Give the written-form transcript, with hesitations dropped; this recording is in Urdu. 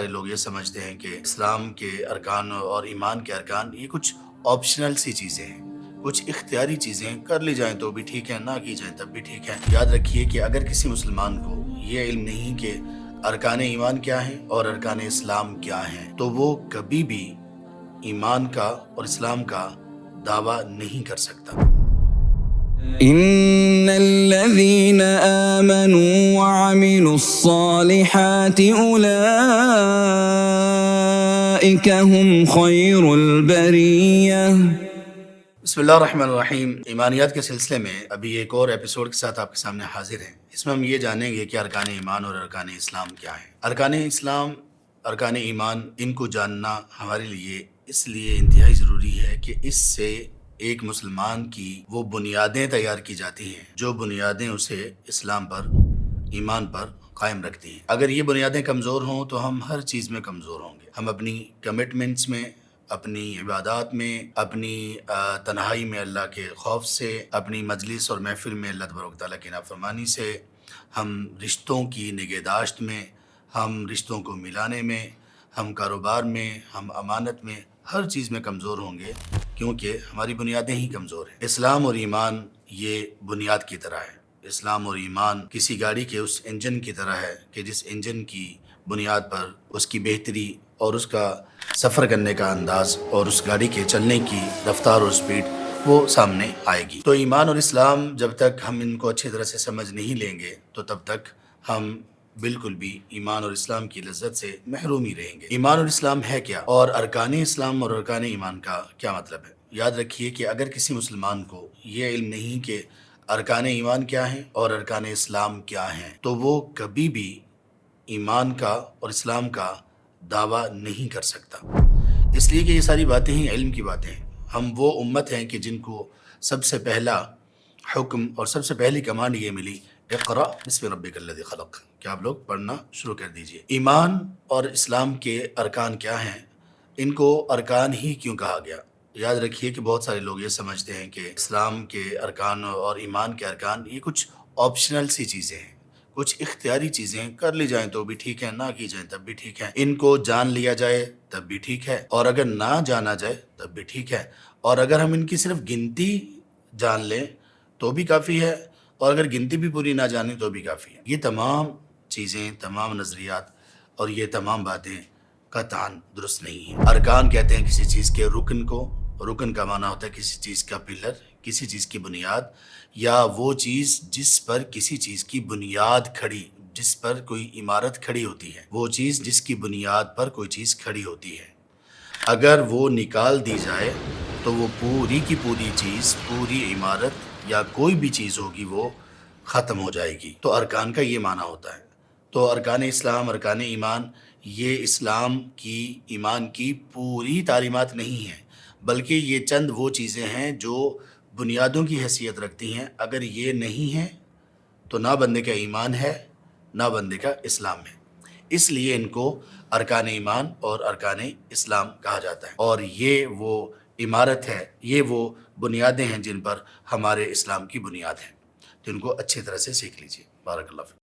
سارے لوگ یہ سمجھتے ہیں کہ اسلام کے ارکان اور ایمان کے ارکان یہ کچھ آپشنل سی چیزیں ہیں، کچھ اختیاری چیزیں کر لی جائیں تو بھی ٹھیک ہے، نہ کی جائیں تب بھی ٹھیک ہے۔ یاد رکھیے کہ اگر کسی مسلمان کو یہ علم نہیں کہ ارکان ایمان کیا ہیں اور ارکان اسلام کیا ہیں تو وہ کبھی بھی ایمان کا اور اسلام کا دعویٰ نہیں کر سکتا۔ ان الذين آمنوا وعملوا الصالحات اولئك هم خير البرية۔ بسم اللہ الرحمن الرحیم۔ ایمانیات کے سلسلے میں ابھی ایک اور ایپیسوڈ کے ساتھ آپ کے سامنے حاضر ہیں۔ اس میں ہم یہ جانیں گے کہ ارکان ایمان اور ارکان اسلام کیا ہیں۔ ارکان اسلام، ارکان ایمان، ان کو جاننا ہمارے لیے اس لیے انتہائی ضروری ہے کہ اس سے ایک مسلمان کی وہ بنیادیں تیار کی جاتی ہیں جو بنیادیں اسے اسلام پر، ایمان پر قائم رکھتی ہیں۔ اگر یہ بنیادیں کمزور ہوں تو ہم ہر چیز میں کمزور ہوں گے۔ ہم اپنی کمٹمنٹس میں، اپنی عبادات میں، اپنی تنہائی میں اللہ کے خوف سے، اپنی مجلس اور محفل میں اللہ تبارک تعالیٰ کی نافرمانی سے، ہم رشتوں کی نگہداشت میں، ہم رشتوں کو ملانے میں، ہم کاروبار میں، ہم امانت میں، ہر چیز میں کمزور ہوں گے کیونکہ ہماری بنیادیں ہی کمزور ہیں۔ اسلام اور ایمان یہ بنیاد کی طرح ہے۔ اسلام اور ایمان کسی گاڑی کے اس انجن کی طرح ہے کہ جس انجن کی بنیاد پر اس کی بہتری اور اس کا سفر کرنے کا انداز اور اس گاڑی کے چلنے کی رفتار اور سپیڈ وہ سامنے آئے گی۔ تو ایمان اور اسلام جب تک ہم ان کو اچھی طرح سے سمجھ نہیں لیں گے تو تب تک ہم بالکل بھی ایمان اور اسلام کی لذت سے محروم ہی رہیں گے۔ ایمان اور اسلام ہے کیا اور ارکان اسلام اور ارکان ایمان کا کیا مطلب ہے؟ یاد رکھیے کہ اگر کسی مسلمان کو یہ علم نہیں کہ ارکان ایمان کیا ہیں اور ارکان اسلام کیا ہیں تو وہ کبھی بھی ایمان کا اور اسلام کا دعویٰ نہیں کر سکتا، اس لیے کہ یہ ساری باتیں ہی علم کی باتیں ہیں۔ ہم وہ امت ہیں کہ جن کو سب سے پہلا حکم اور سب سے پہلی کمانڈ یہ ملی، اقرأ بسم ربک الذی خلق، کہ آپ لوگ پڑھنا شروع کر دیجئے۔ ایمان اور اسلام کے ارکان کیا ہیں؟ ان کو ارکان ہی کیوں کہا گیا؟ یاد رکھیے کہ بہت سارے لوگ یہ سمجھتے ہیں کہ اسلام کے ارکان اور ایمان کے ارکان یہ کچھ آپشنل سی چیزیں ہیں، کچھ اختیاری چیزیں کر لی جائیں تو بھی ٹھیک ہے، نہ کی جائیں تب بھی ٹھیک ہے، ان کو جان لیا جائے تب بھی ٹھیک ہے، اور اگر نہ جانا جائے تب بھی ٹھیک ہے، اور اگر ہم ان کی صرف گنتی جان لیں تو بھی کافی ہے، اور اگر گنتی بھی پوری نہ جانیں تو بھی کافی ہے۔ یہ تمام چیزیں، تمام نظریات اور یہ تمام باتیں قطعاً درست نہیں ہیں۔ ارکان کہتے ہیں کسی چیز کے رکن کو، رکن کا معنی ہوتا ہے کسی چیز کا پلر، کسی چیز کی بنیاد، یا وہ چیز جس پر کسی چیز کی بنیاد کھڑی، جس پر کوئی عمارت کھڑی ہوتی ہے، وہ چیز جس کی بنیاد پر کوئی چیز کھڑی ہوتی ہے، اگر وہ نکال دی جائے تو وہ پوری کی پوری چیز، پوری عمارت یا کوئی بھی چیز ہوگی وہ ختم ہو جائے گی۔ تو ارکان کا یہ معنی ہوتا ہے۔ تو ارکان اسلام، ارکان ایمان یہ اسلام کی، ایمان کی پوری تعلیمات نہیں ہیں، بلکہ یہ چند وہ چیزیں ہیں جو بنیادوں کی حیثیت رکھتی ہیں۔ اگر یہ نہیں ہیں تو نہ بندے کا ایمان ہے، نہ بندے کا اسلام ہے۔ اس لیے ان کو ارکان ایمان اور ارکان اسلام کہا جاتا ہے، اور یہ وہ عمارت ہے، یہ وہ بنیادیں ہیں جن پر ہمارے اسلام کی بنیاد ہے۔ تو ان کو اچھی طرح سے سیکھ لیجیے۔ بارک اللہ فیکم۔